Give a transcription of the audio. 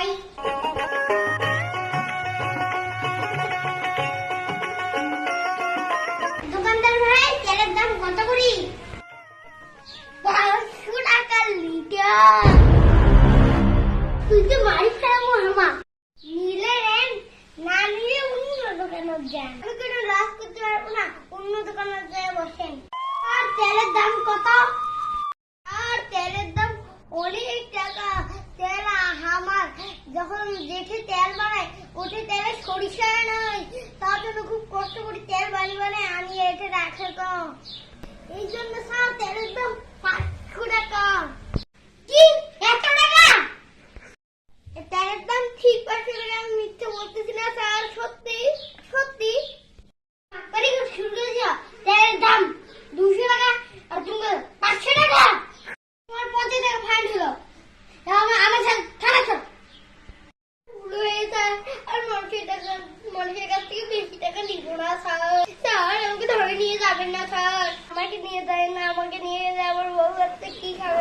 যাই। দোকানদার ভাই, তেলের দাম কত করে? 500 টাকা লিটার। তুই তো বাড়ি ফেরাবো আমা, নিলে নেন, না নিলে অন্য দোকানে যান। আমি কোনো লস করতে পারবো না, অন্য দোকানে যেয়ে বসেন। আর তেলের দাম কত? আর তেলের দাম অনেক টাকা। তেল আমার যখন জেঠে তেল বানায়, ওঠে তেলে সরিষা নয়, তার জন্য খুব কষ্ট করে তেল বানিয়ে আমি এটা রাখে তো, এই জন্য সব তেলের দাম 500 টাকা। কি 100 টাকা? তেলের দাম ঠিক 500 টাকা, আমি মিথ্যে বলতেছি না স্যার, সত্যি সত্যি। তেলের দাম 200 টাকা আর তুমি 500 টাকা। তোমার 50 টাকা ফাইন হলো, আমার থানা চল। আর মানুষের কাছ থেকে বেশি টাকা নিব না স্যার। স্যার আমাকে ধরে নিয়ে যাবেন না স্যার, আমাকে নিয়ে যায় না, আমাকে নিয়ে যায় আমার বউ কি খাবে।